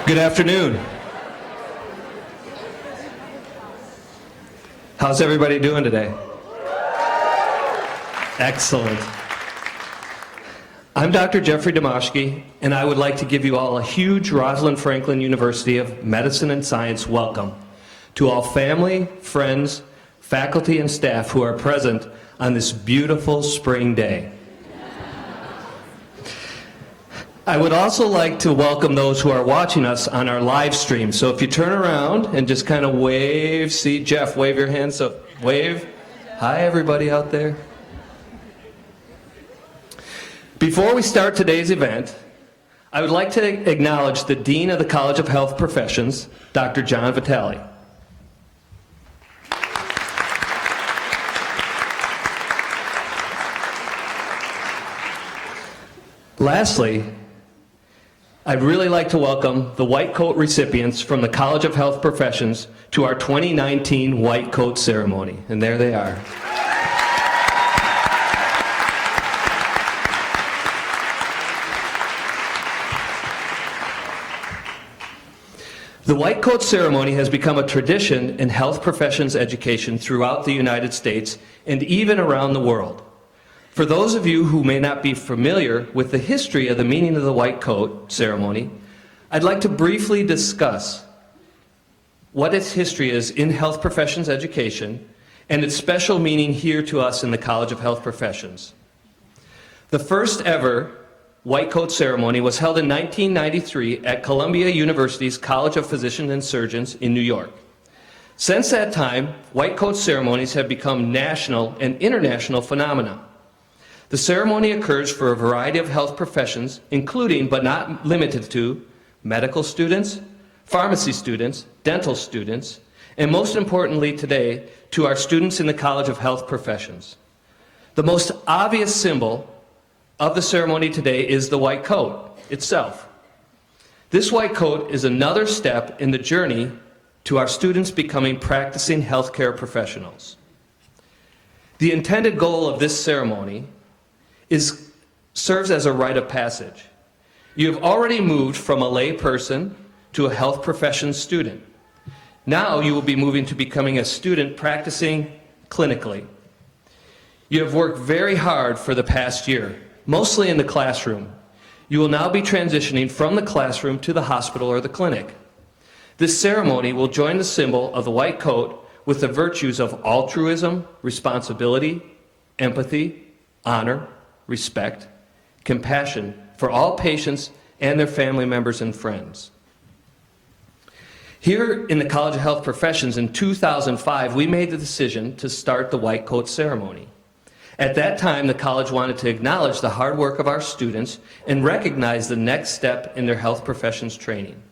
Good afternoon. How's everybody doing today? Excellent. I'm Dr. Jeffrey Domashki, and I would like to give you all a huge Rosalind Franklin University of Medicine and Science welcome to all family, friends, faculty, and staff who are present on this beautiful spring day. I would also like to welcome those who are watching us on our live stream. So if you turn around and just kind of wave, see Jeff, wave your hand, so wave. Hi everybody out there. Before we start today's event, I would like to acknowledge the Dean of the College of Health Professions, Dr. John Vitale. Lastly, I'd really like to welcome the White Coat recipients from the College of Health Professions to our 2019 White Coat ceremony. And there they are. The White Coat ceremony has become a tradition in health professions education throughout the United States and even around the world. For those of you who may not be familiar with the history of the meaning of the White Coat ceremony, I'd like to briefly discuss what its history is in health professions education and its special meaning here to us in the College of Health Professions. The first ever White Coat ceremony was held in 1993 at Columbia University's College of Physicians and Surgeons in New York. Since that time, White Coat ceremonies have become national and international phenomena. The ceremony occurs for a variety of health professions, including but not limited to medical students, pharmacy students, dental students, and most importantly today, to our students in the College of Health Professions. The most obvious symbol of the ceremony today is the white coat itself. This white coat is another step in the journey to our students becoming practicing healthcare professionals. The intended goal of this ceremony serves as a rite of passage. You have already moved from a lay person to a health profession student. Now you will be moving to becoming a student practicing clinically. You have worked very hard for the past year, mostly in the classroom. You will now be transitioning from the classroom to the hospital or the clinic. This ceremony will join the symbol of the white coat with the virtues of altruism, responsibility, empathy, honor, respect, compassion for all patients and their family members and friends. Here in the College of Health Professions in 2005, we made the decision to start the White Coat ceremony. At that time, the college wanted to acknowledge the hard work of our students and recognize the next step in their health professions training.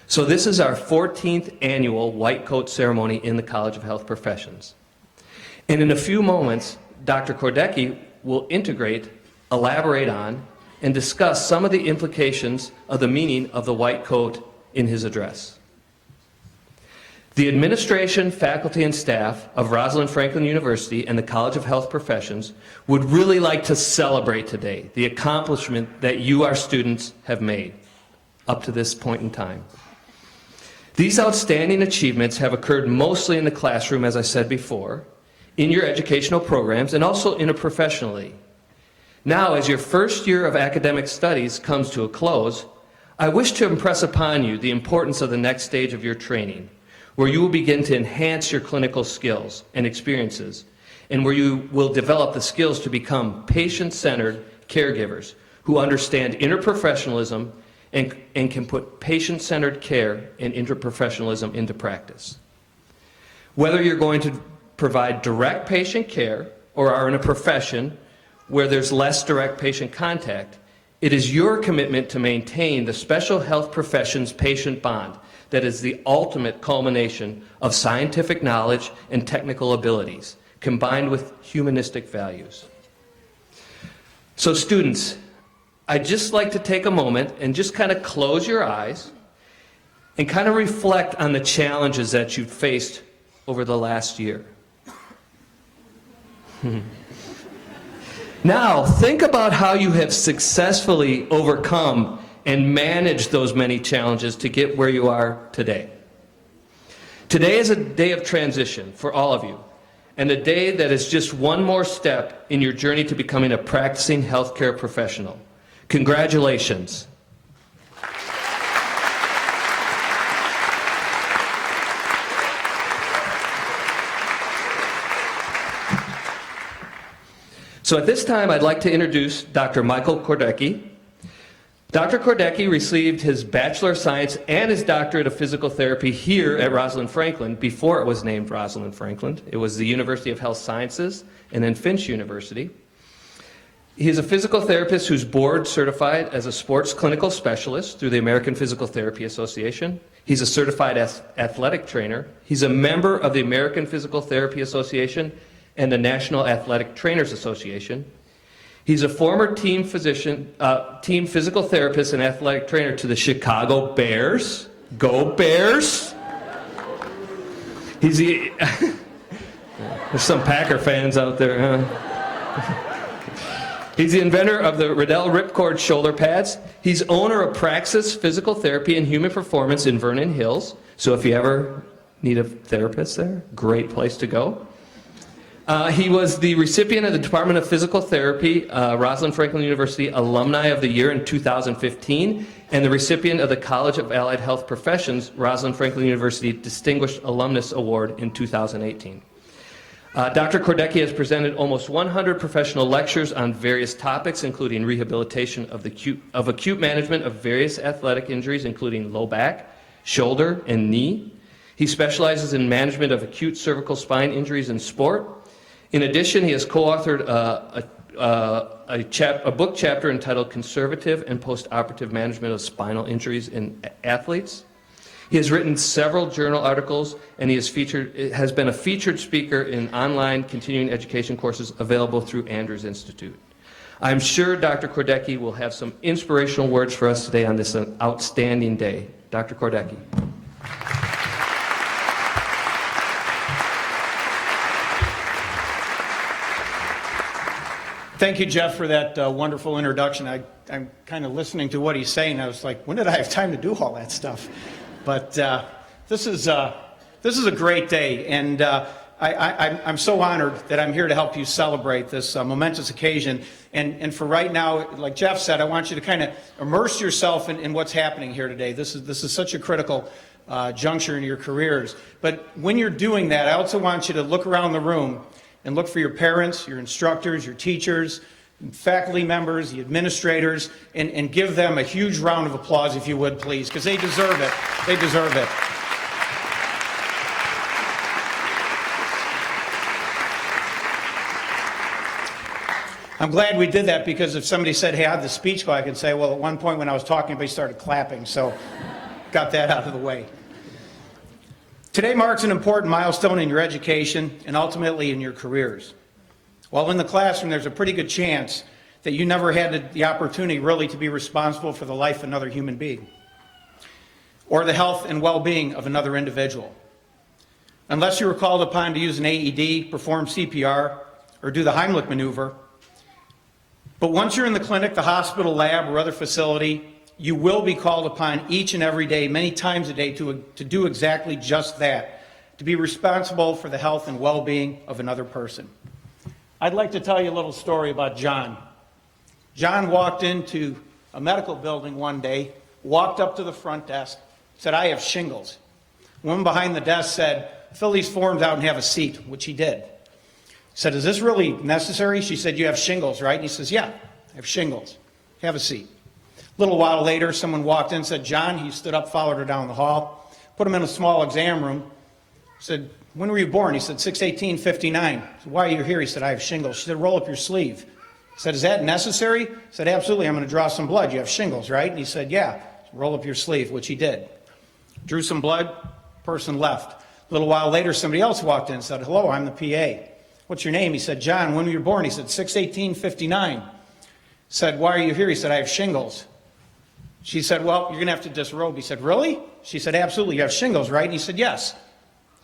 So this is our 14th annual White Coat ceremony in the College of Health Professions. And in a few moments, Dr. Kordecki will elaborate on, and discuss some of the implications of the meaning of the white coat in his address. The administration, faculty, and staff of Rosalind Franklin University and the College of Health Professions would really like to celebrate today the accomplishment that you, our students, have made up to this point in time. These outstanding achievements have occurred mostly in the classroom, as I said before, in your educational programs, and also interprofessionally. Now, as your first year of academic studies comes to a close, I wish to impress upon you the importance of the next stage of your training, where you will begin to enhance your clinical skills and experiences, and where you will develop the skills to become patient-centered caregivers who understand interprofessionalism and can put patient-centered care and interprofessionalism into practice. Whether you're going to provide direct patient care or are in a profession where there's less direct patient contact, it is your commitment to maintain the special health professions patient bond that is the ultimate culmination of scientific knowledge and technical abilities, combined with humanistic values. So students, I'd just like to take a moment and just kind of close your eyes and kind of reflect on the challenges that you've faced over the last year. Now, think about how you have successfully overcome and managed those many challenges to get where you are today. Today is a day of transition for all of you, and a day that is just one more step in your journey to becoming a practicing healthcare professional. Congratulations. So at this time, I'd like to introduce Dr. Michael Kordecki. Dr. Kordecki received his Bachelor of Science and his Doctorate of Physical Therapy here at Rosalind Franklin before it was named Rosalind Franklin. It was the University of Health Sciences and then Finch University. He is a physical therapist who's board certified as a sports clinical specialist through the American Physical Therapy Association. He's a certified athletic trainer. He's a member of the American Physical Therapy Association and the National Athletic Trainers Association. He's a former team physician, team physical therapist and athletic trainer to the Chicago Bears. Go Bears! He's the, there's some Packer fans out there, huh? He's the inventor of the Riddell Ripcord shoulder pads. He's owner of Praxis Physical Therapy and Human Performance in Vernon Hills. So if you ever need a therapist there, great place to go. He was the recipient of the Department of Physical Therapy, Rosalind Franklin University Alumni of the Year in 2015, and the recipient of the College of Allied Health Professions, Rosalind Franklin University Distinguished Alumnus Award in 2018. Dr. Kordecki has presented almost 100 professional lectures on various topics, including rehabilitation of acute management of various athletic injuries, including low back, shoulder, and knee. He specializes in management of acute cervical spine injuries in sport. In addition, he has co-authored a book chapter entitled Conservative and Postoperative Management of Spinal Injuries in Athletes. He has written several journal articles, and he has been a featured speaker in online continuing education courses available through Andrews Institute. I'm sure Dr. Kordecki will have some inspirational words for us today on this outstanding day. Dr. Kordecki. Thank you, Jeff, for that wonderful introduction. I'm kind of listening to what he's saying. I was like, when did I have time to do all that stuff? But this is a great day, and I'm so honored that I'm here to help you celebrate this momentous occasion. And for right now, like Jeff said, I want you to kind of immerse yourself in what's happening here today. This is such a critical juncture in your careers. But when you're doing that, I also want you to look around the room and look for your parents, your instructors, your teachers, faculty members, the administrators, and give them a huge round of applause, if you would, please, because they deserve it. They deserve it. I'm glad we did that, because if somebody said, hey, I have the speech go, I could say, well, at one point when I was talking, everybody started clapping, so got that out of the way. Today marks an important milestone in your education and ultimately in your careers. While in the classroom, there's a pretty good chance that you never had the opportunity really to be responsible for the life of another human being or the health and well-being of another individual. Unless you were called upon to use an AED, perform CPR, or do the Heimlich maneuver. But once you're in the clinic, the hospital, lab, or other facility, you will be called upon each and every day, many times a day, to do exactly just that, to be responsible for the health and well-being of another person. I'd like to tell you a little story about John. John walked into a medical building one day, walked up to the front desk, said, I have shingles. The woman behind the desk said, fill these forms out and have a seat, which he did. He said, is this really necessary? She said, you have shingles, right? And he says, yeah, I have shingles. Have a seat. A little while later, someone walked in and said, John. He stood up, followed her down the hall, put him in a small exam room, said, when were you born? He said, 6/18/59. Said, why are you here? He said, I have shingles. She said, roll up your sleeve. He said, is that necessary? He said, absolutely, I'm going to draw some blood. You have shingles, right? And he said, yeah. Roll up your sleeve, which he did. Drew some blood, person left. A little while later, somebody else walked in and said, hello, I'm the PA. What's your name? He said, John. When were you born? He said, 6/18/59. Said, why are you here? He said, I have shingles. She said, well, you're going to have to disrobe. He said, really? She said, absolutely, you have shingles, right? And he said, yes.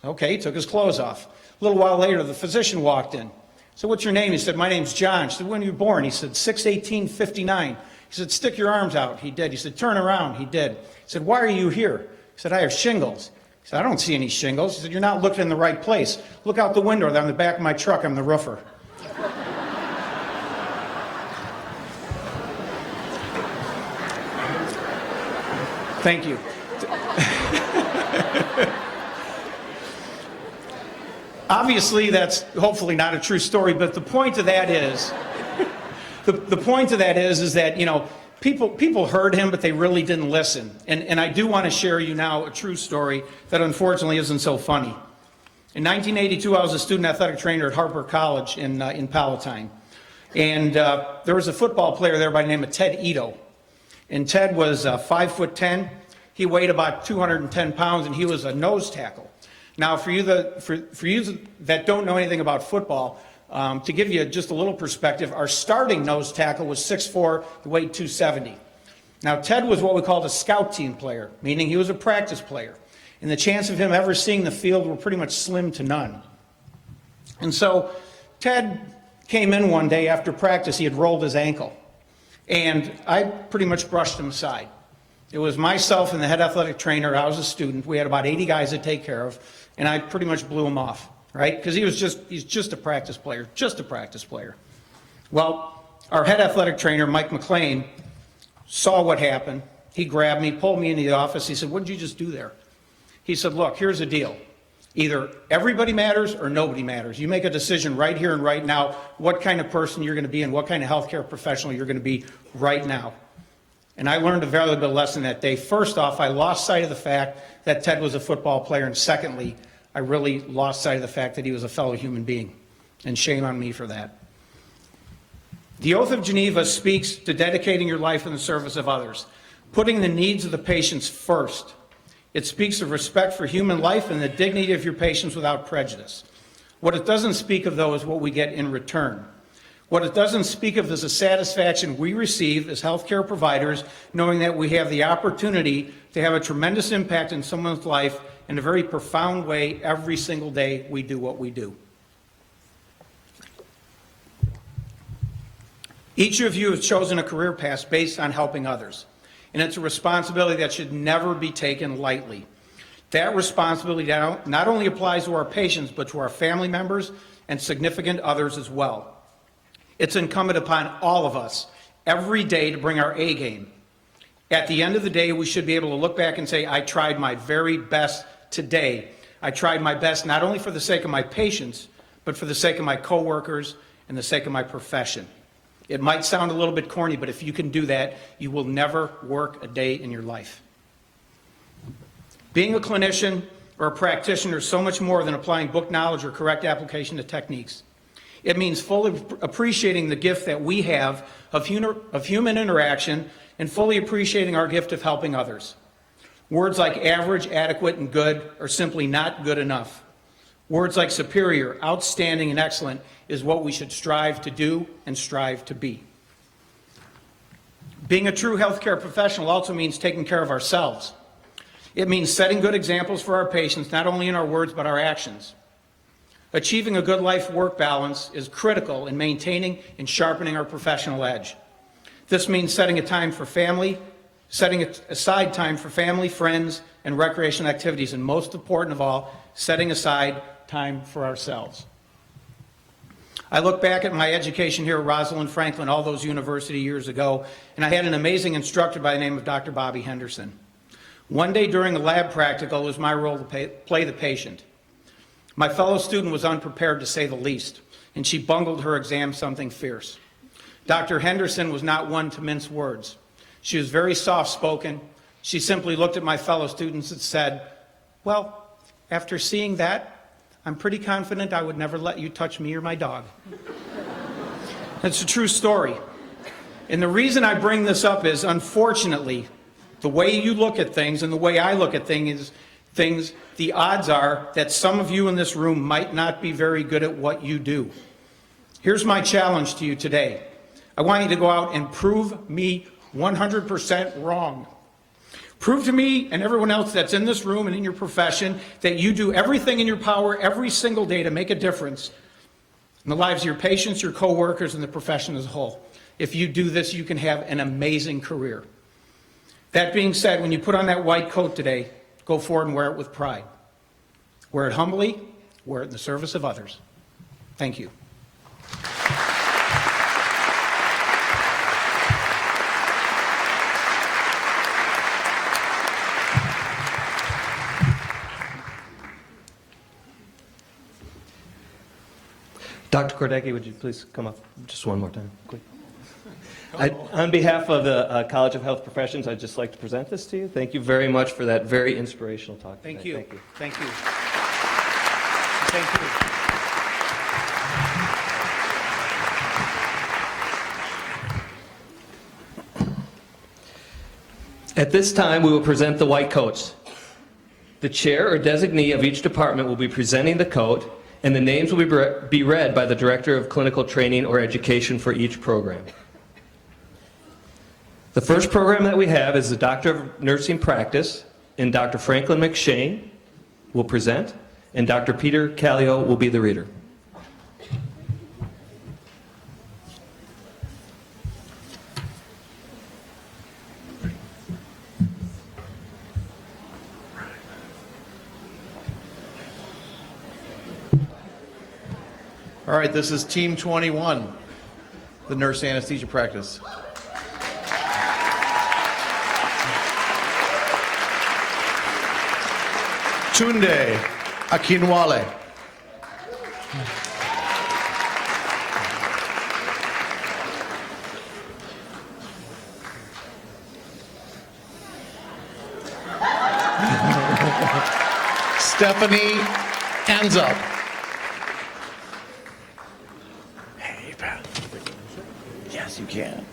Okay, he took his clothes off. A little while later, the physician walked in. So what's your name? He said, my name's John. She said, when were you born? He said, 6/18/59. He said, stick your arms out. He did. He said, turn around. He did. He said, why are you here? He said, I have shingles. He said, I don't see any shingles. He said, you're not looking in the right place. Look out the window. They're on the back of my truck. I'm the roofer. Thank you. Obviously, that's hopefully not a true story, but the point of that is, the point of that is that, you know, people heard him, but they really didn't listen. And I do want to share you now a true story that unfortunately isn't so funny. In 1982, I was a student athletic trainer at Harper College in Palatine. And there was a football player there by the name of Ted Ito. And Ted was 5'10". He weighed about 210 pounds, and he was a nose tackle. Now, for you that don't know anything about football, to give you just a little perspective, our starting nose tackle was 6'4", he weighed 270. Now, Ted was what we called a scout team player, meaning he was a practice player. And the chance of him ever seeing the field were pretty much slim to none. And so Ted came in one day after practice. He had rolled his ankle. And I pretty much brushed him aside. It was myself and the head athletic trainer. I was a student. We had about 80 guys to take care of. And I pretty much blew him off, right? Because he's just a practice player, just a practice player. Well, our head athletic trainer, Mike McLean, saw what happened. He grabbed me, pulled me into the office. He said, what did you just do there? He said, look, here's the deal. Either everybody matters or nobody matters. You make a decision right here and right now what kind of person you're going to be and what kind of healthcare professional you're going to be right now. And I learned a valuable lesson that day. First off, I lost sight of the fact that Ted was a football player. And secondly, I really lost sight of the fact that he was a fellow human being. And shame on me for that. The Oath of Geneva speaks to dedicating your life in the service of others, putting the needs of the patients first. It speaks of respect for human life and the dignity of your patients without prejudice. What it doesn't speak of, though, is what we get in return. What it doesn't speak of is the satisfaction we receive as healthcare providers, knowing that we have the opportunity to have a tremendous impact in someone's life in a very profound way every single day we do what we do. Each of you has chosen a career path based on helping others, and it's a responsibility that should never be taken lightly. That responsibility not only applies to our patients, but to our family members and significant others as well. It's incumbent upon all of us every day to bring our A game. At the end of the day, we should be able to look back and say, I tried my very best today. I tried my best not only for the sake of my patients, but for the sake of my coworkers and the sake of my profession. It might sound a little bit corny, but if you can do that, you will never work a day in your life. Being a clinician or a practitioner is so much more than applying book knowledge or correct application to techniques. It means fully appreciating the gift that we have of human interaction and fully appreciating our gift of helping others. Words like average, adequate, and good are simply not good enough. Words like superior, outstanding, and excellent is what we should strive to do and strive to be. Being a true healthcare professional also means taking care of ourselves. It means setting good examples for our patients, not only in our words, but our actions. Achieving a good life-work balance is critical in maintaining and sharpening our professional edge. This means setting aside time for family, friends, and recreation activities, and most important of all, setting aside time for ourselves. I look back at my education here at Rosalind Franklin all those university years ago, and I had an amazing instructor by the name of Dr. Bobby Henderson. One day during a lab practical, it was my role to play the patient. My fellow student was unprepared, to say the least, and she bungled her exam something fierce. Dr. Henderson was not one to mince words. She was very soft-spoken. She simply looked at my fellow students and said, well, after seeing that, I'm pretty confident I would never let you touch me or my dog. That's a true story. And the reason I bring this up is, unfortunately, the way you look at things and the way I look at things, the odds are that some of you in this room might not be very good at what you do. Here's my challenge to you today. I want you to go out and prove me 100% wrong. Prove to me and everyone else that's in this room and in your profession that you do everything in your power every single day to make a difference. in the lives of your patients, your coworkers, and the profession as a whole. If you do this, you can have an amazing career. That being said, when you put on that white coat today, go forward and wear it with pride. Wear it humbly, wear it in the service of others. Thank you. Dr. Kordecki, would you please come up just one more time, quick? On behalf of the College of Health Professions, I'd just like to present this to you. Thank you very much for that very inspirational talk. Thank today. you. Thank you. Thank you. Thank you. At this time, we will present the white coats. The chair or designee of each department will be presenting the coat, and the names will be read by the Director of Clinical Training or Education for each program. The first program that we have is the Doctor of Nursing Practice, and Dr. Franklin McShane will present, and Dr. Peter Callio will be the reader. All right, this is Team 21, the nurse anesthesia practice. Tunde Akinwale. Stephanie Anzup. Hey, pal. Yes, you can.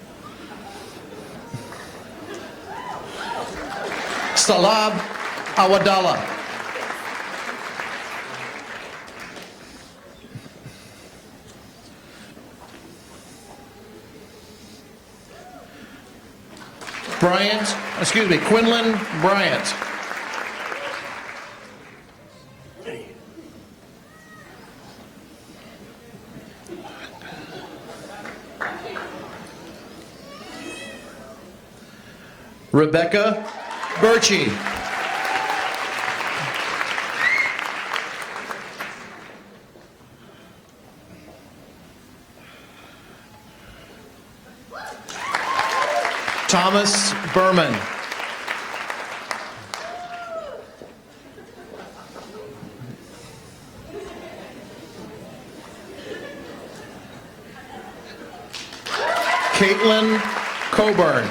Salab Awadallah. Quinlan Bryant. Rebecca Birchie. Thomas Berman. Caitlin Coburn.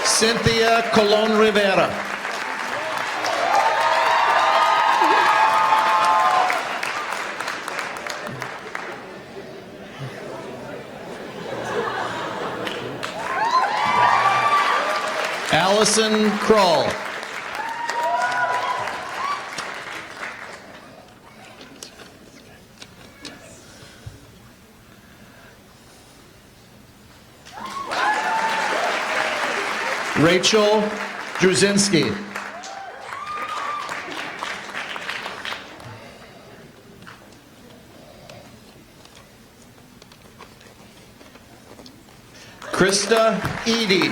Cynthia Colon Rivera. Allison Kroll. Rachel Druzinski. Krista Edie.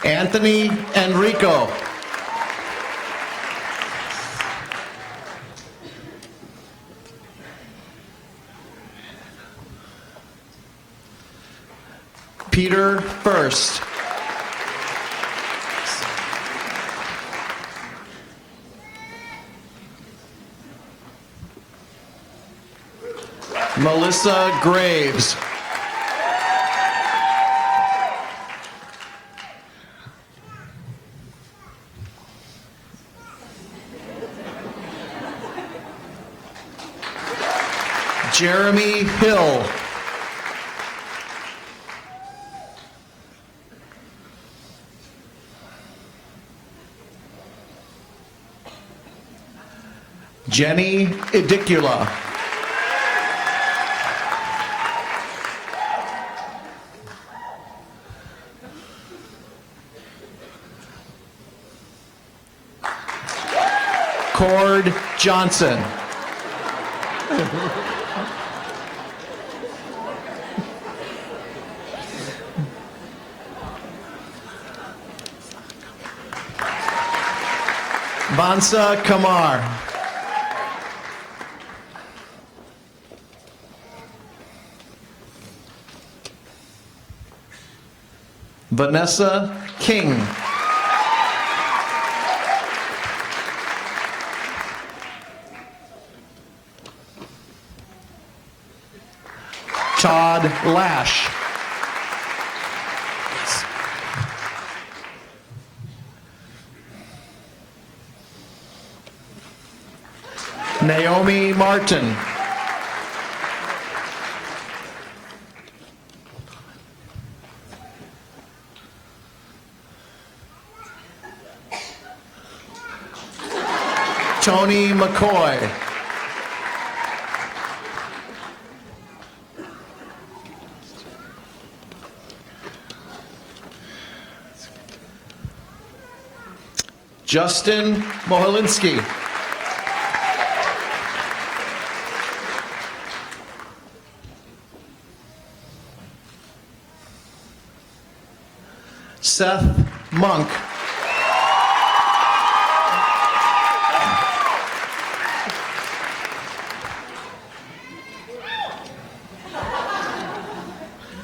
Anthony Enrico. Peter First. Melissa Graves. Jeremy Hill. Jenny Idicula. Cord Johnson. Vansa Kamar. Vanessa King. Todd Lash. Naomi Martin. Tony McCoy. Justin Moholinsky. Seth Monk.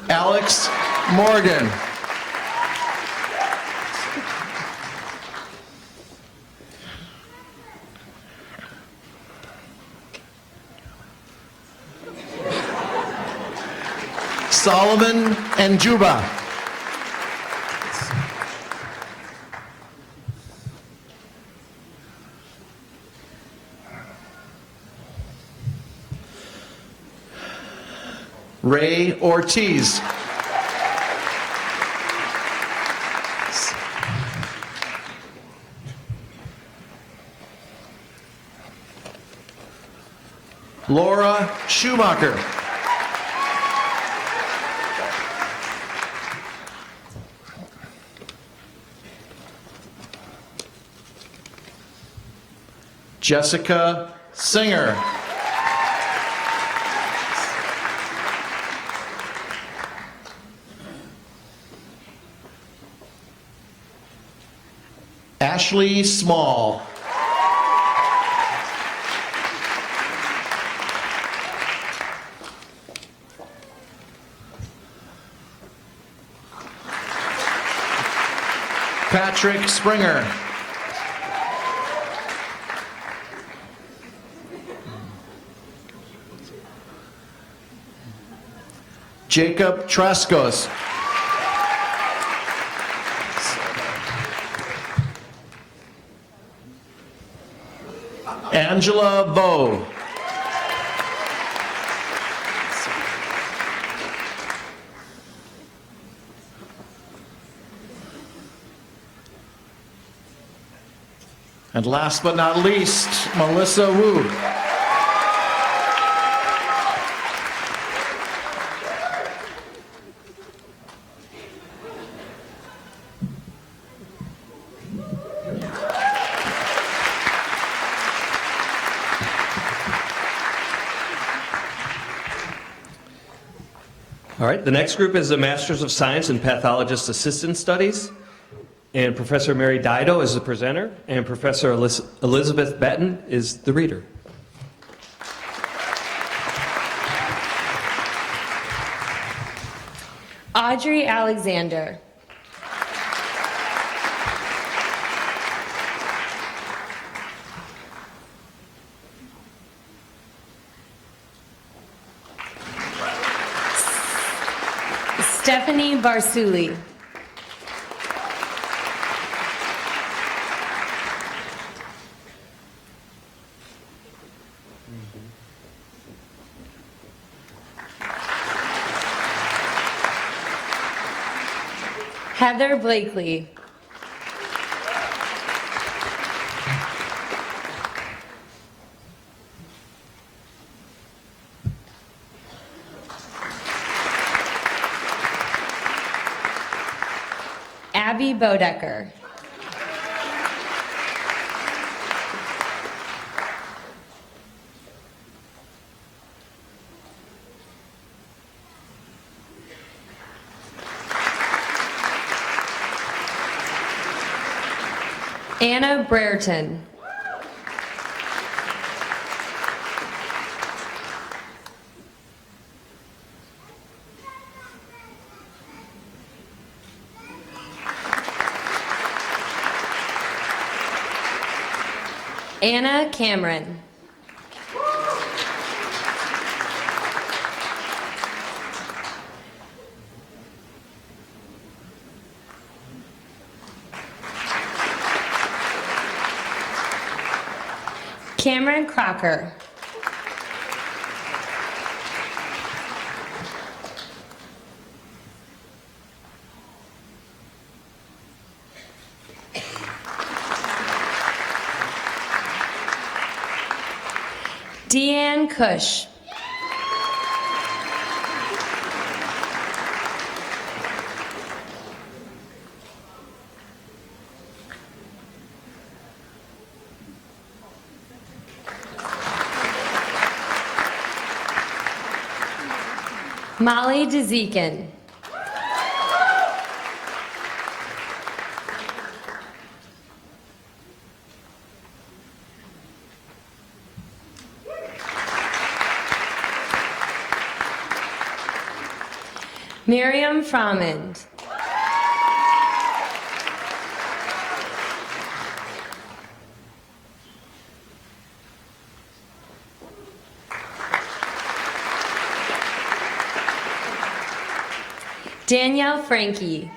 Alex Morgan. Solomon and Juba. Ray Ortiz. Laura Schumacher. Jessica Singer. Ashley Small. Patrick Springer. Jacob Traskos. Angela Vo. And last but not least, Melissa Wu. All right, the next group is the Masters of Science in Pathologist Assistant Studies. And Professor Mary Dido is the presenter, and Professor Elizabeth Benton is the reader. Audrey Alexander. Stephanie Barsuli. Heather Blakely. Abby Bodecker. Anna Brereton. Anna Cameron. Cameron Crocker. Deanne Cush. Molly DeZekin. Miriam Frommond. Danielle Frankie.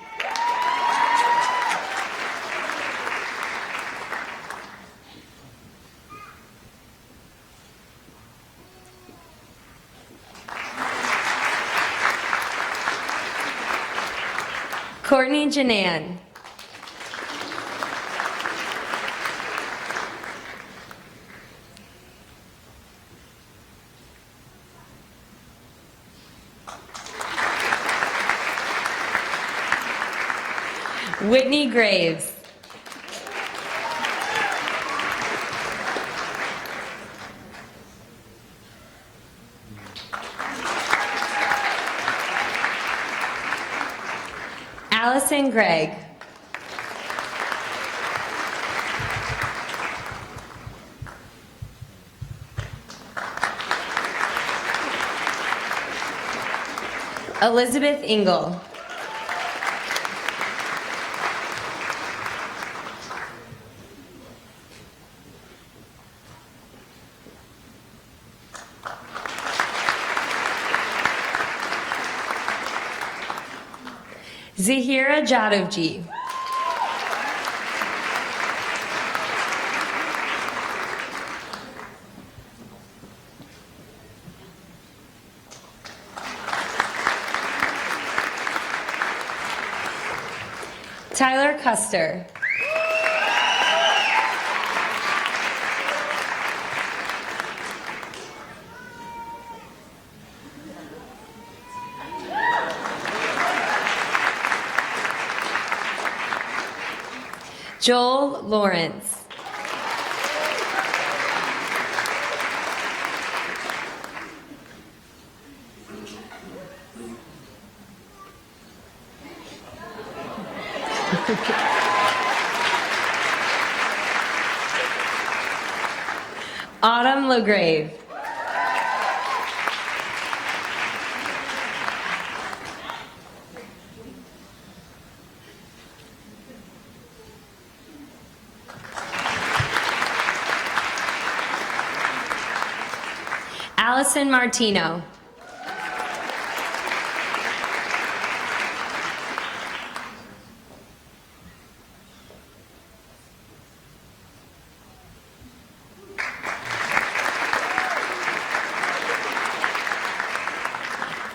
Courtney Janan. Whitney Graves. Allison Gregg. Elizabeth Engel. Zahira Jadovji. Tyler Custer. Joel Lawrence. Autumn LaGrave. Allison Martino.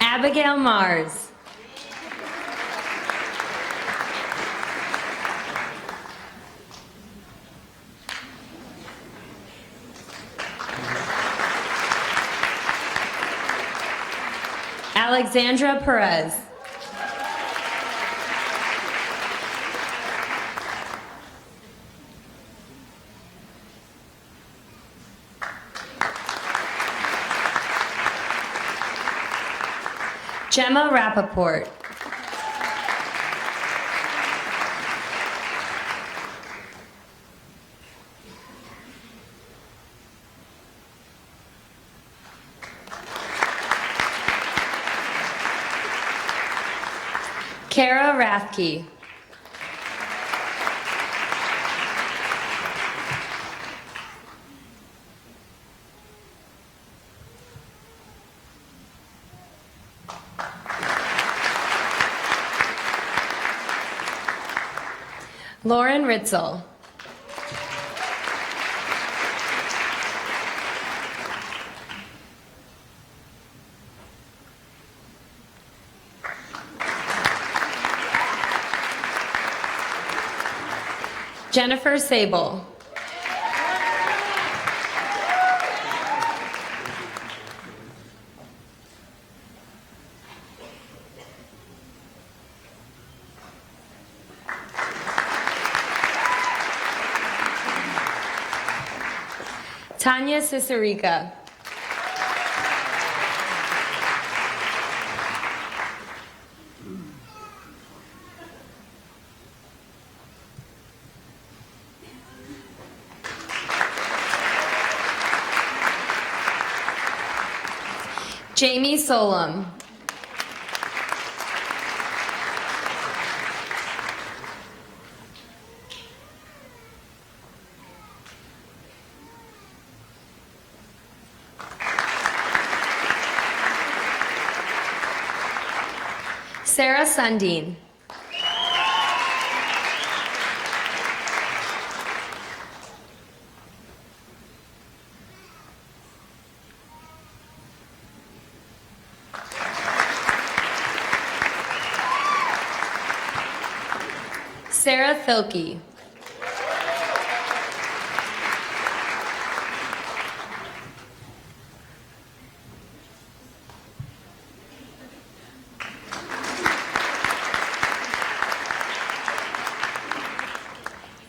Abigail Mars. Alexandra Perez. Gemma Rappaport. Kara Rathke. Lauren Ritzel. Jennifer Sable. Tanya Cicerica. Jamie Solom. Sarah Sundin. Sarah Filkey.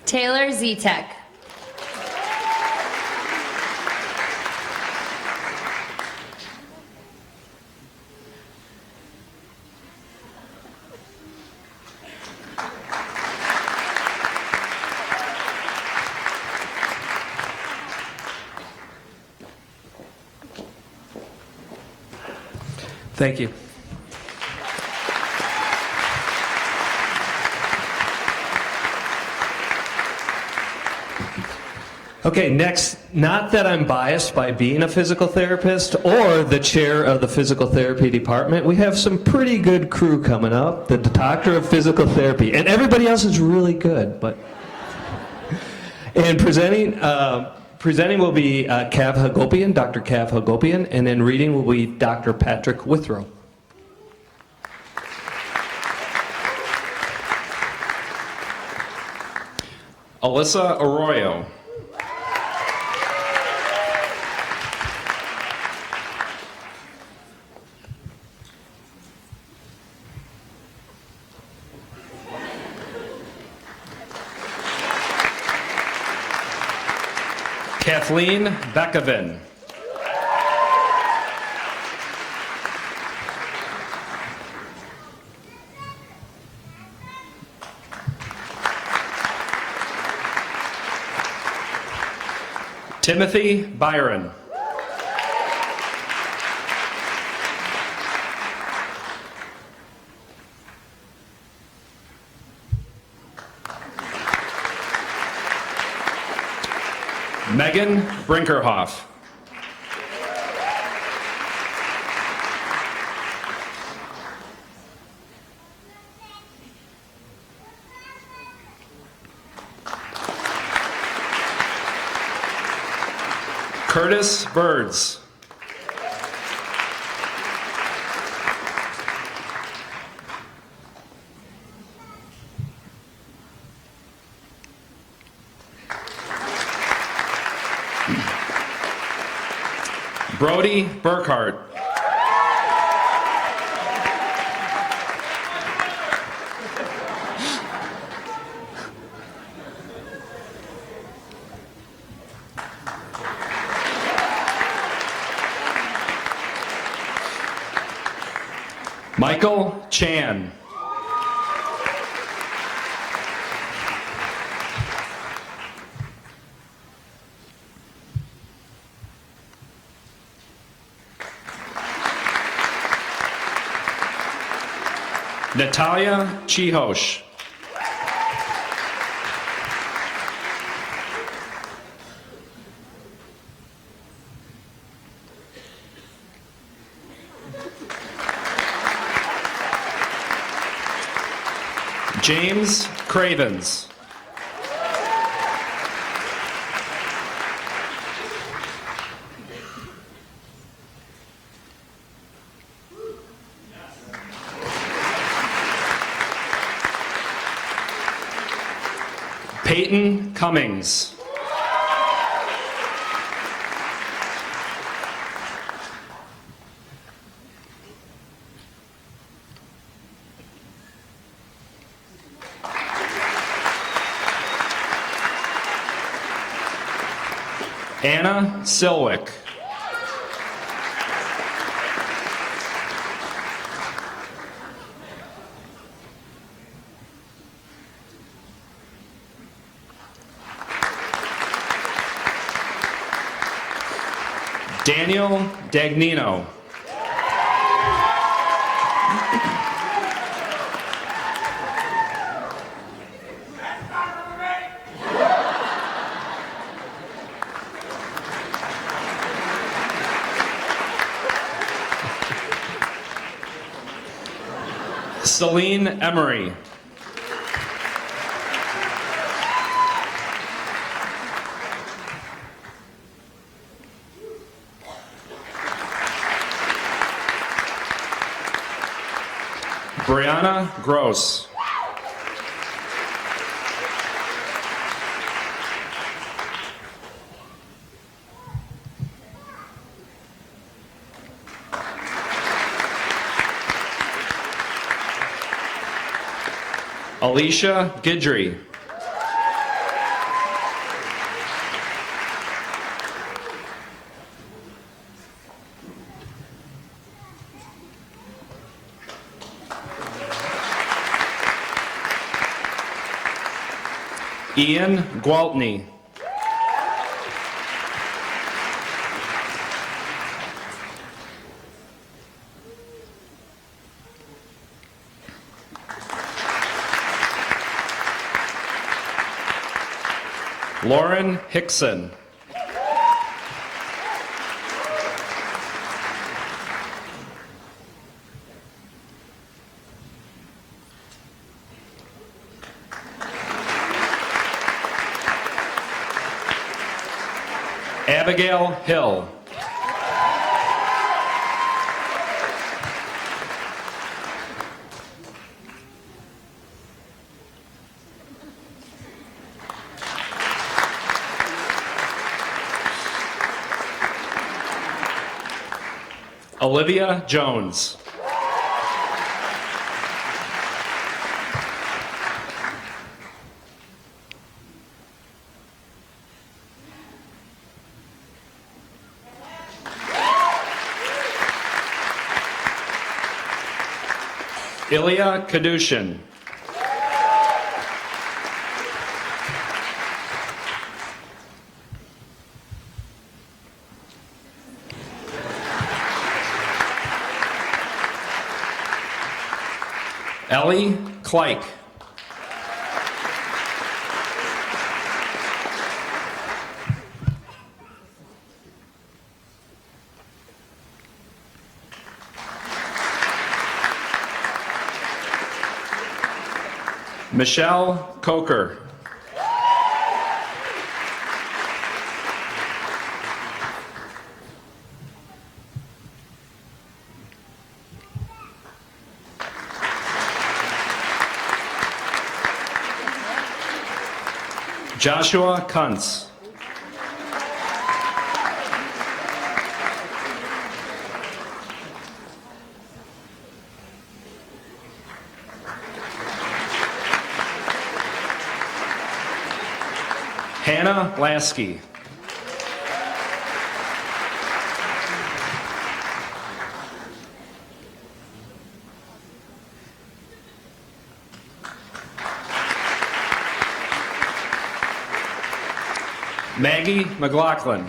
Taylor Zetek. Thank you. Okay, next, not that I'm biased by being a physical therapist or the chair of the physical therapy department, we have some pretty good crew coming up, the doctor of physical therapy, and everybody else is really good, but... And presenting will be Cav Hagopian, Dr. Cav Hagopian, and then reading will be Dr. Patrick Withrow. Alyssa Arroyo. Kathleen Bekoven. Timothy Byron. Megan Brinkerhoff. Curtis Birds. Brody Burkhart. Michael Chan. Natalia Chihosh. James Cravens. Peyton Cummings. Anna Silwick. Daniel Dagnino. Celine Emery. Brianna Gross. Alicia Gidry. Ian Gwaltney. Lauren Hickson. Abigail Hill. Olivia Jones. Ilya Kadushin. Ellie Kleik. Michelle Coker. Joshua Kuntz. Hannah Lasky. Maggie McLaughlin.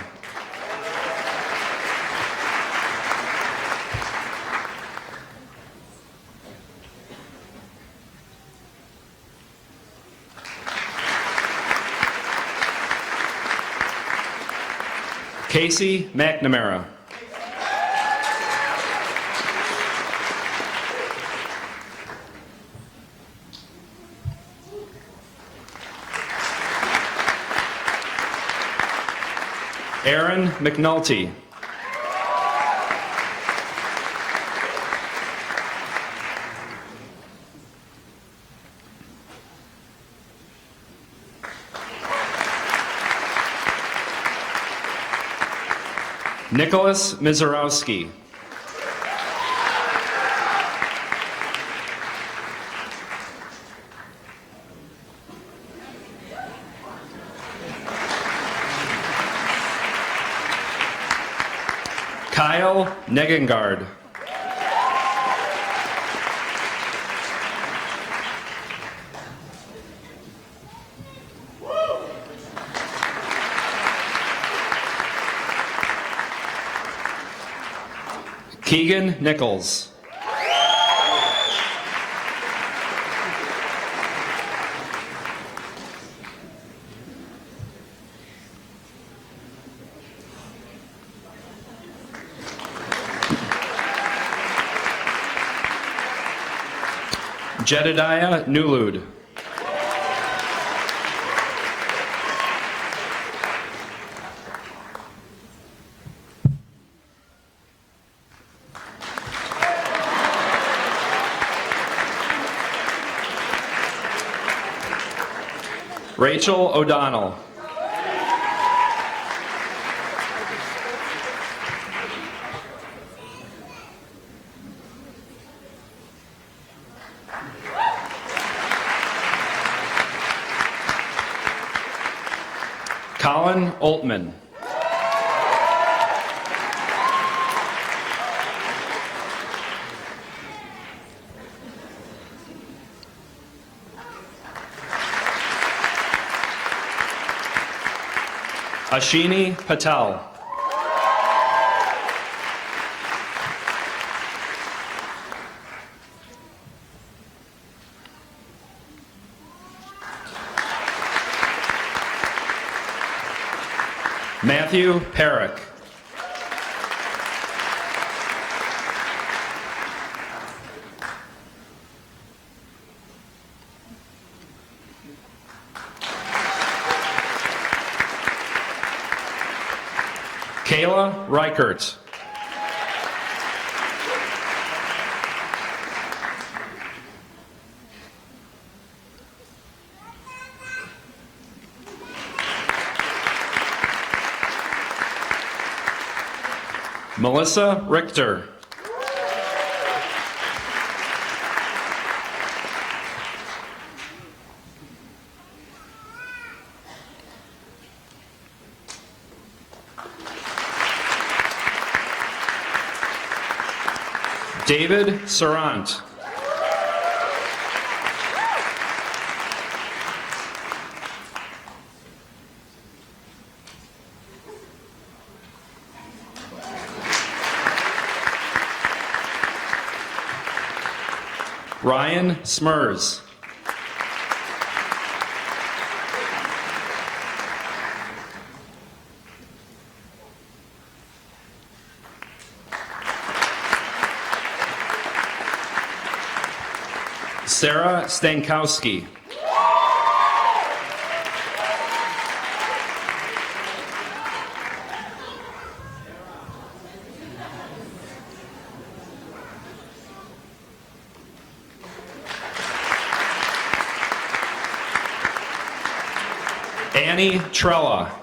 Casey McNamara. Aaron McNulty. Nicholas Mizarowski. Kyle Negengard. Keegan Nichols. Jedediah Newlud. Rachel O'Donnell. Colin Oltman. Ashini Patel. Matthew Perrick. Kayla Reichert. Melissa Richter. David Serrant. Ryan Smurs. Sarah Stankowski. Annie Trella.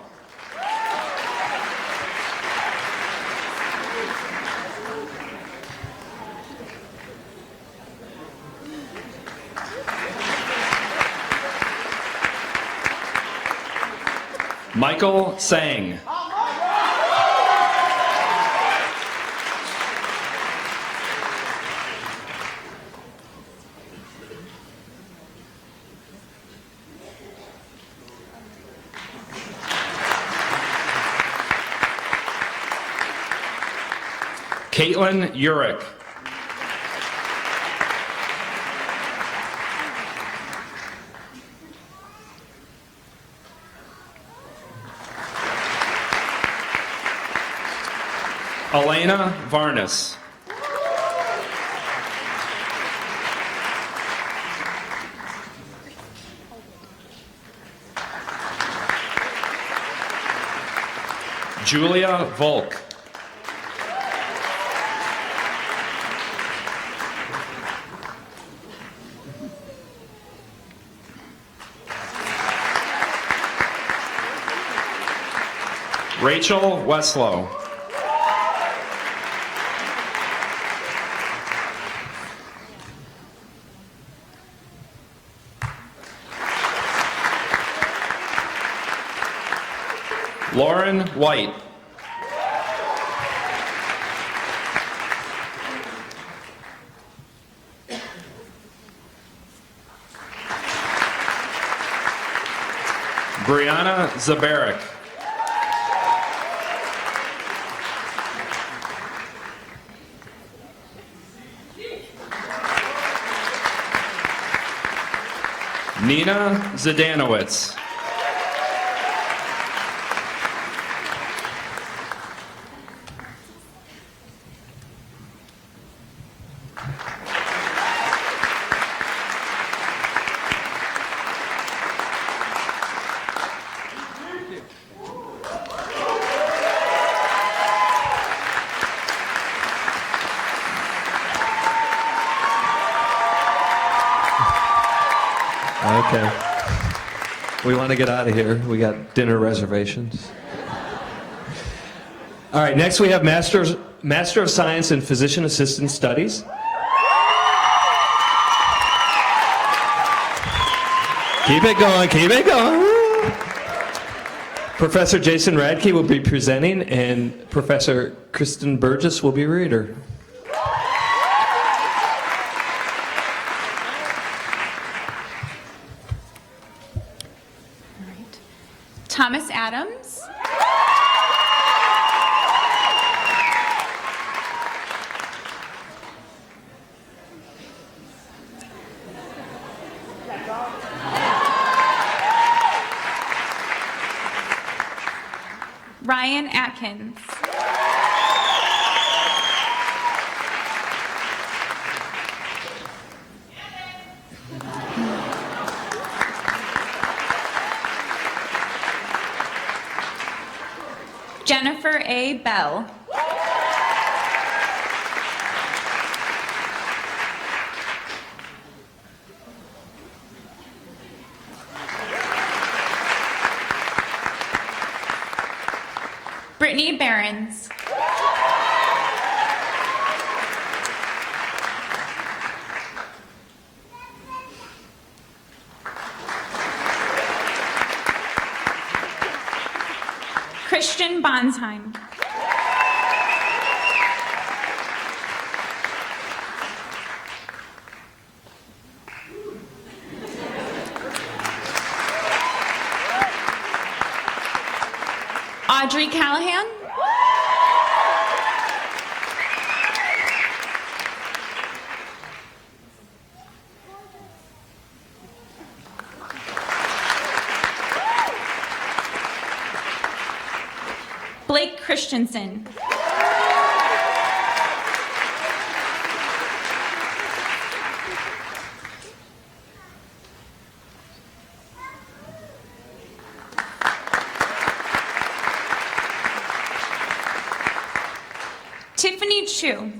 Michael Sang. Caitlin Urick. Elena Varnas. Julia Volk. Rachel Weslow. Lauren White. Brianna Zabarek. Nina Zdanowitz. Okay. We want to get out of here. We got dinner reservations. All right, next we have Master of Science in Physician Assistant Studies. Keep it going, keep it going. Professor Jason Radke will be presenting, and Professor Kristen Burgess will be reader. Thomas Adams. Ryan Atkins. Jennifer A. Bell. Brittany Behrens. Christian Bonsheim. Audrey Callahan. Blake Christensen. Tiffany Chu.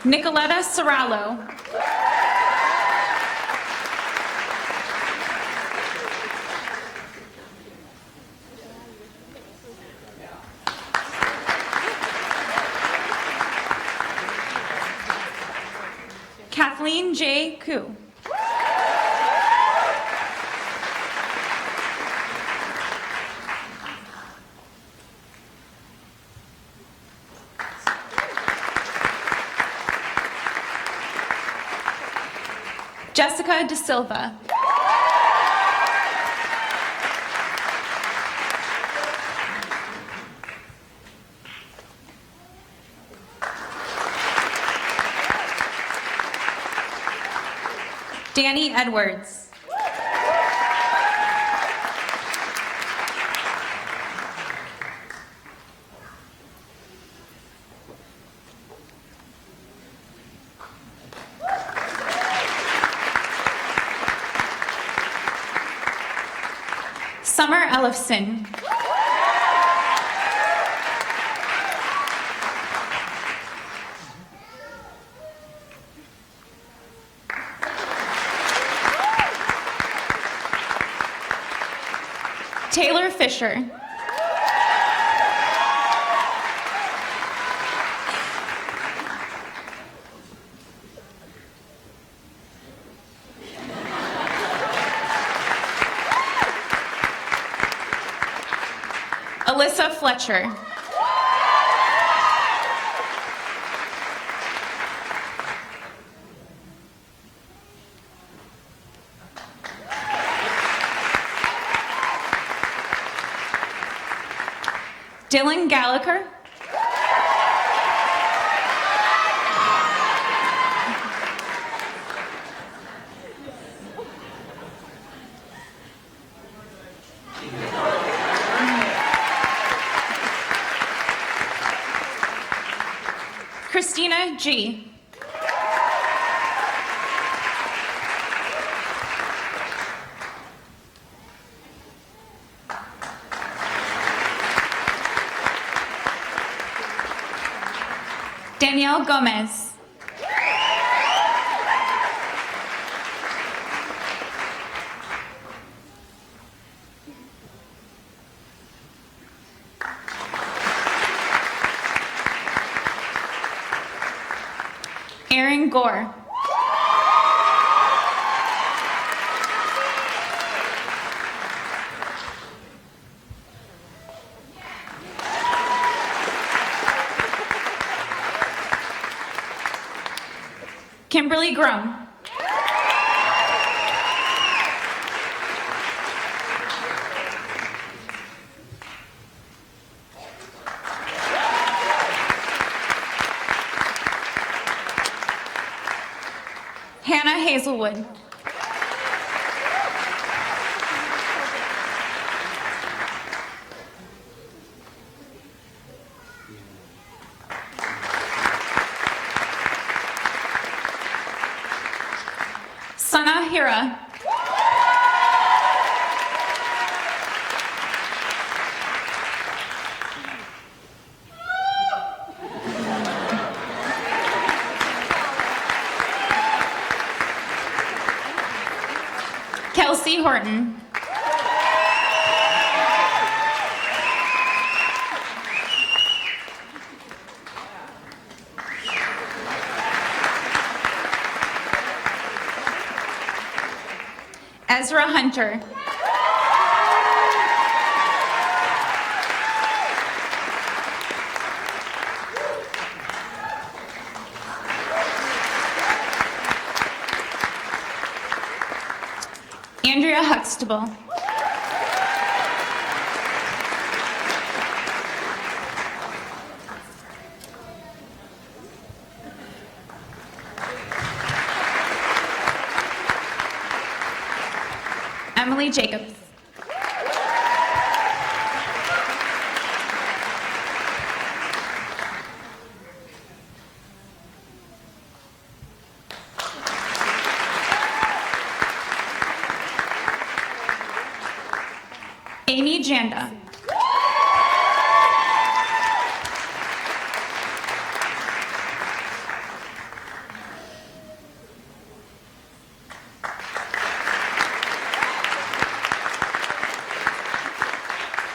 Nicoletta Serralo. Kathleen J. Koo. Jessica De Silva. Danny Edwards. Summer Ellefson. Taylor Fisher. Alyssa Fletcher. Dylan Gallagher. Christina G. Danielle Gomez. Aaron Gore. Kimberly Grum. Hannah Hazelwood. Sana Hira. Kelsey Horton. Ezra Hunter. Andrea Huxtable. Emily Jacobs. Amy Janda.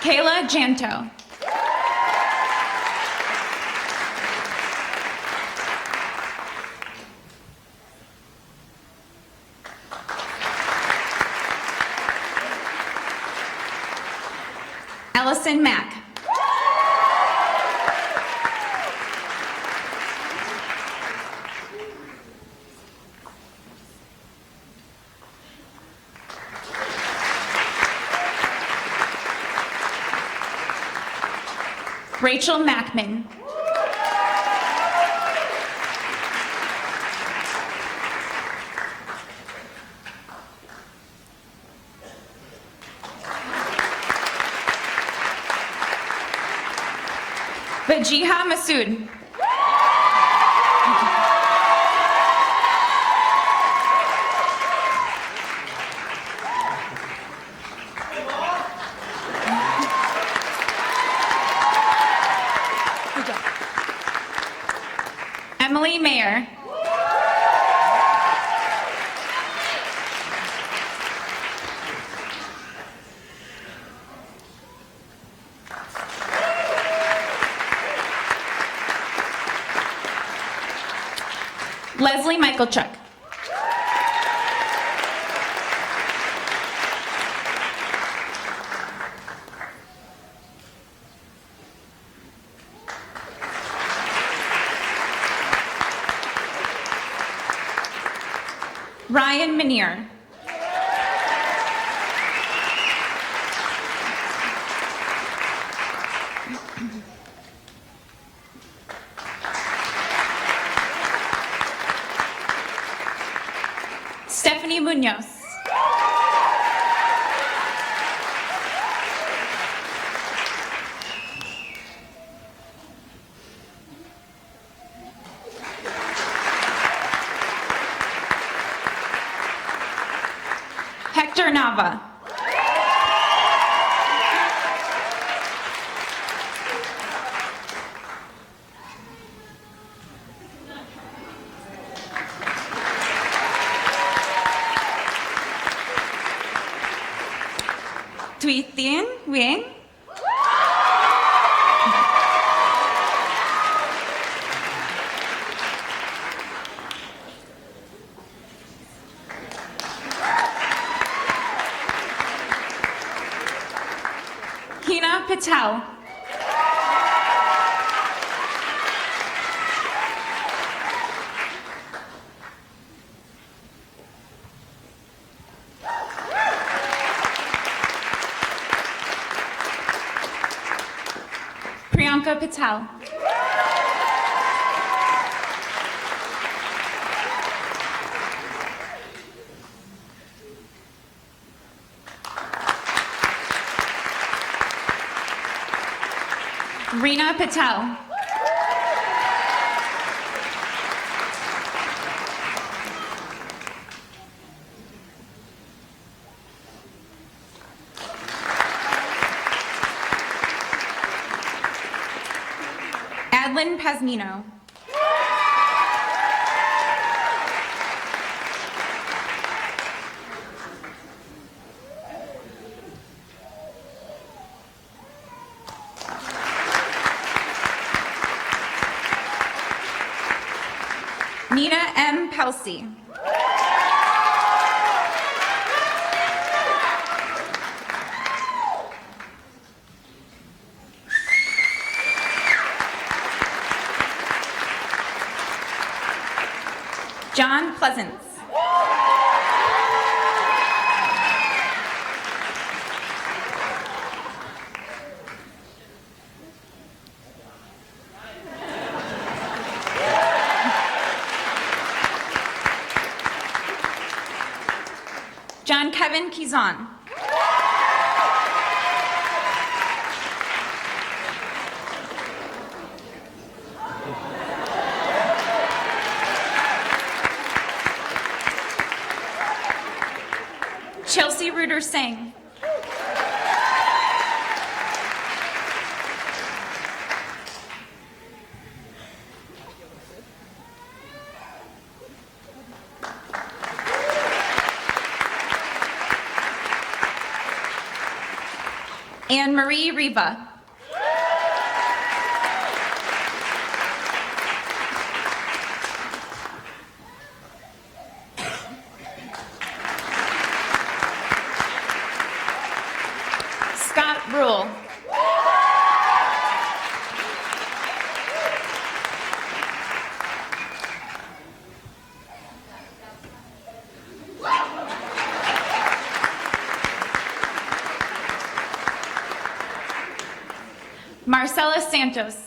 Kayla Janto. Allison Mack. Rachel Mackman. Vajiha Masood. Emily Mayer. Leslie Michaelchuk. Ryan Minier. Stephanie Munoz. Hector Nava. Thuy Thien Nguyen. Hina Patel. Priyanka Patel. Reena Patel. Adlin Pasmino. Nina M. Pelsey. John Pleasance. John Kevin Kizan. Chelsea Reuter Singh. Anne Marie Riva. Scott Rule. Marcela Santos.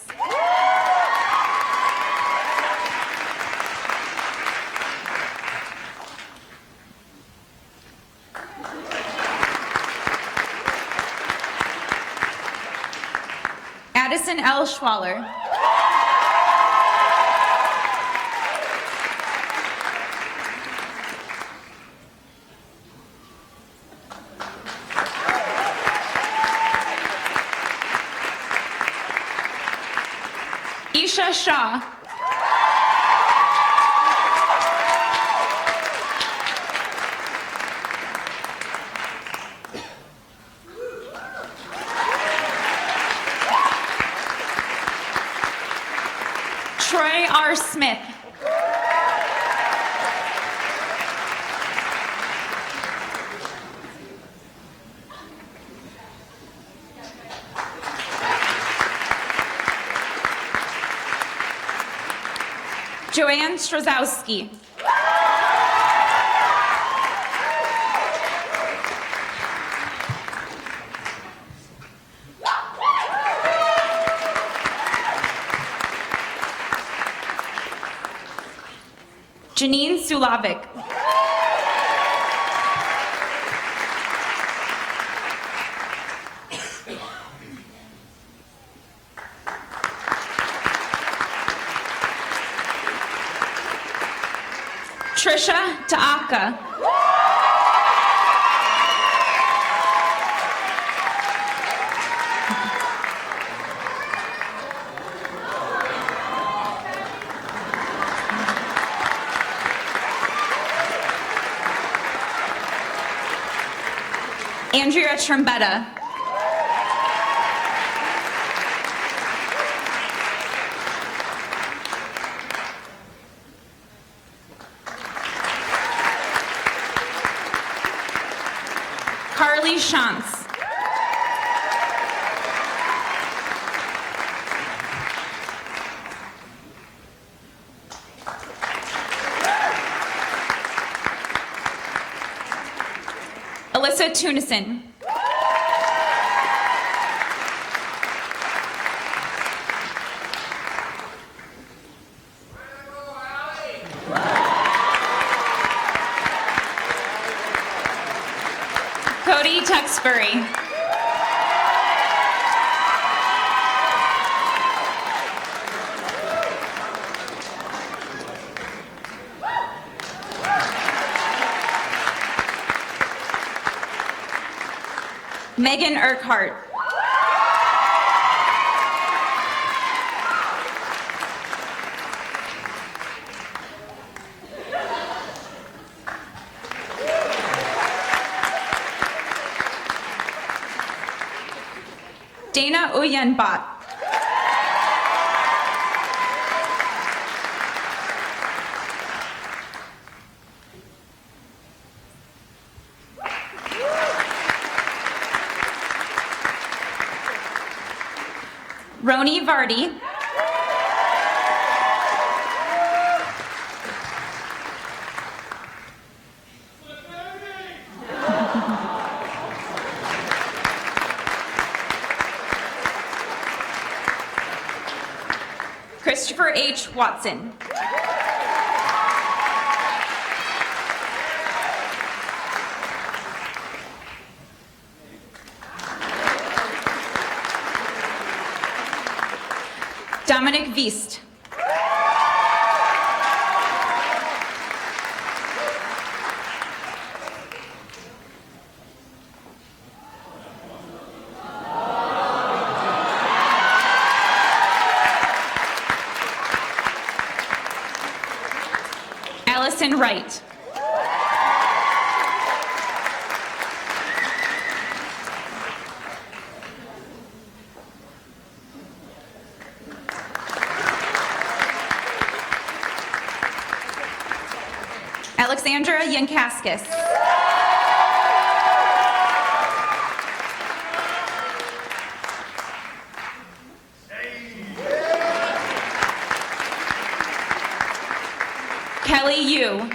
Addison L. Schwaller. Isha Shaw. Troy R. Smith. Joanne Strozowski. Janine Sulavic. Trisha Taaka. Andrea Trombetta. Carly Shantz. Alyssa Tunison. Cody Tuxbury. Megan Urquhart. Dana Uyenbot. Roni Vardy. Christopher H. Watson. Dominic Viest. Allison Wright. Alexandra Yankaskis. Kelly Yu.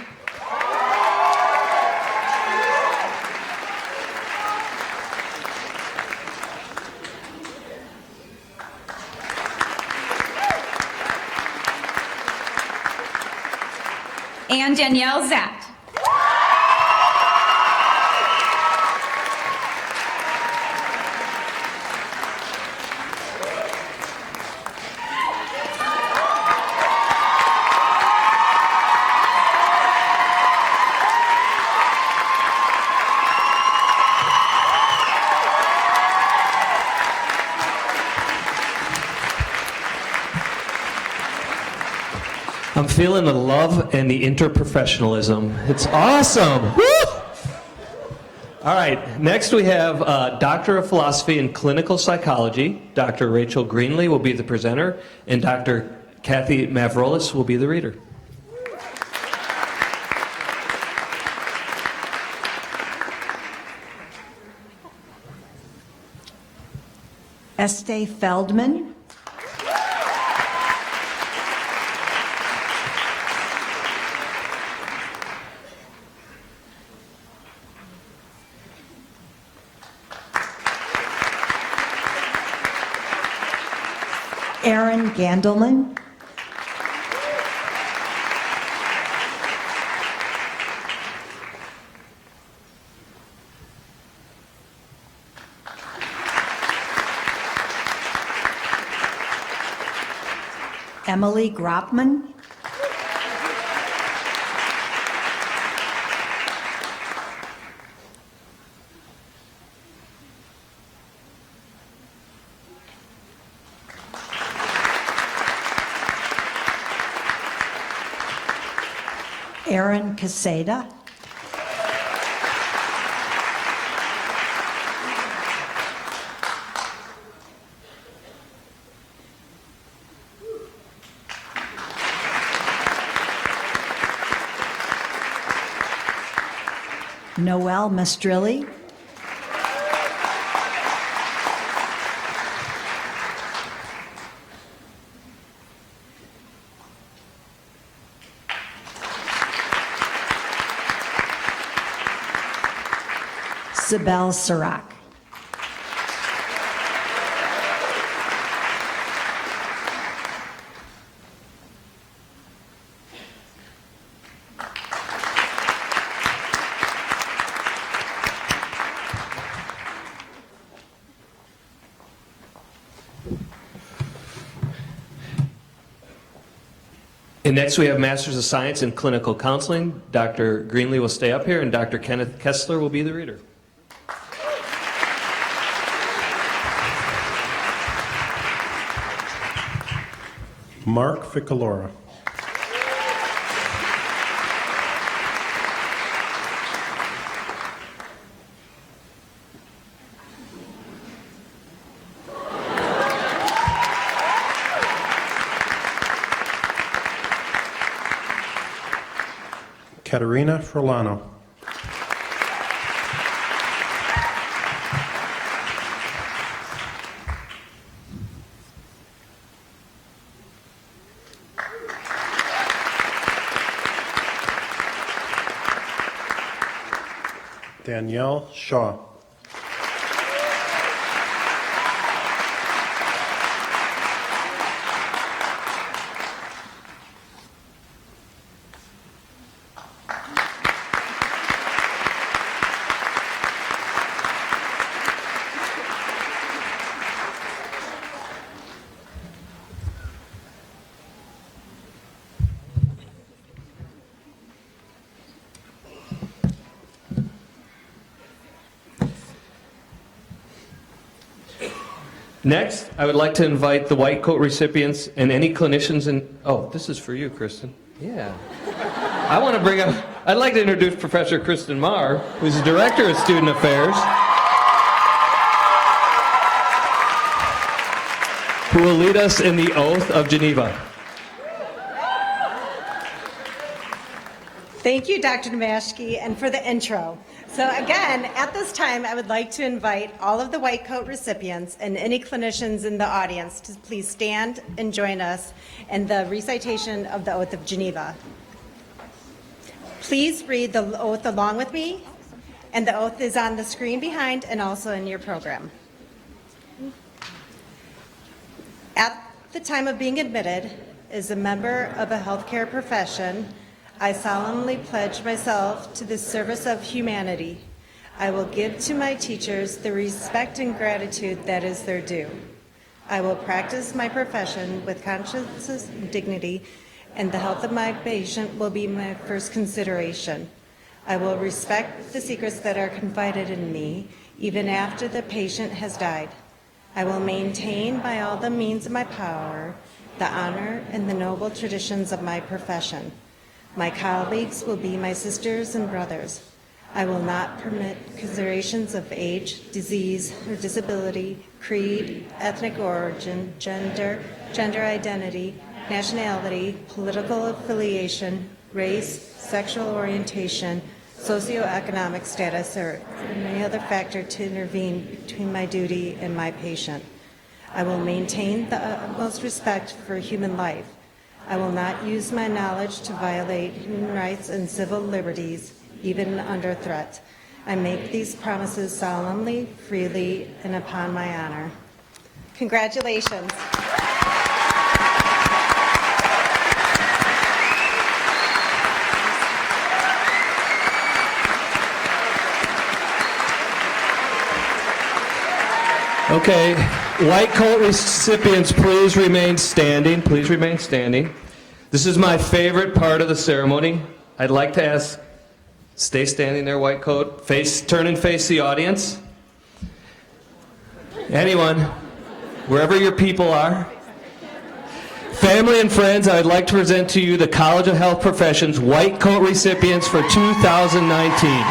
and Danielle Zatt. I'm feeling the love and the interprofessionalism. It's awesome. Woo! All right, next we have Doctor of Philosophy in Clinical Psychology. Dr. Rachel Greenlee will be the presenter, and Dr. Kathy Mavrolis will be the reader. Estee Feldman. Aaron Gandelman. Emily Gropman. Aaron Caseda. Noelle Mastrilli. Sibel Sirac. And next we have Masters of Science in Clinical Counseling. Dr. Greenlee will stay up here, and Dr. Kenneth Kessler will be the reader. Mark Ficalora. Katerina Furlano. Danielle Shaw. Next, I would like to invite the White Coat recipients and any clinicians in... Oh, this is for you, Kristen. Yeah. I want to bring up... I'd like to introduce Professor Kristen Marr, who's the Director of Student Affairs, who will lead us in the Oath of Geneva. Thank you, Dr. Nemashki, and for the intro. So again, at this time, I would like to invite all of the White Coat recipients and any clinicians in the audience to please stand and join us in the recitation of the Oath of Geneva. Please read the oath along with me, and the oath is on the screen behind and also in your program. At the time of being admitted as a member of a healthcare profession, I solemnly pledge myself to the service of humanity. I will give to my teachers the respect and gratitude that is their due. I will practice my profession with conscience and dignity, and the health of my patient will be my first consideration. I will respect the secrets that are confided in me, even after the patient has died. I will maintain by all the means of my power the honor and the noble traditions of my profession. My colleagues will be my sisters and brothers. I will not permit considerations of age, disease, or disability, creed, ethnic origin, gender identity, nationality, political affiliation, race, sexual orientation, socioeconomic status, or any other factor to intervene between my duty and my patient. I will maintain the utmost respect for human life. I will not use my knowledge to violate human rights and civil liberties, even under threat. I make these promises solemnly, freely, and upon my honor. Congratulations. Okay, White Coat recipients, please remain standing. Please remain standing. This is my favorite part of the ceremony. I'd like to ask, stay standing there, White Coat. Turn and face the audience. Anyone, wherever your people are. Family and friends, I'd like to present to you the College of Health Professions White Coat recipients for 2019.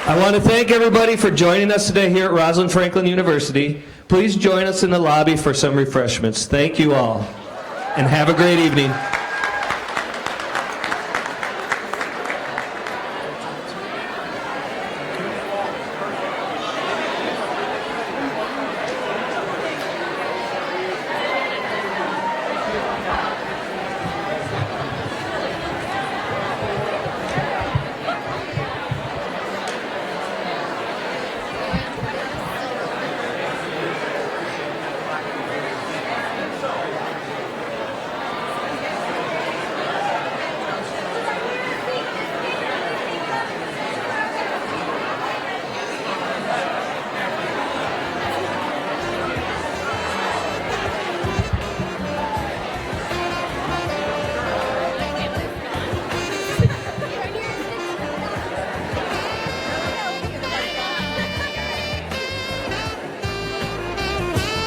I want to thank everybody for joining us today here at Rosalind Franklin University. Please join us in the lobby for some refreshments. Thank you all, and have a great evening.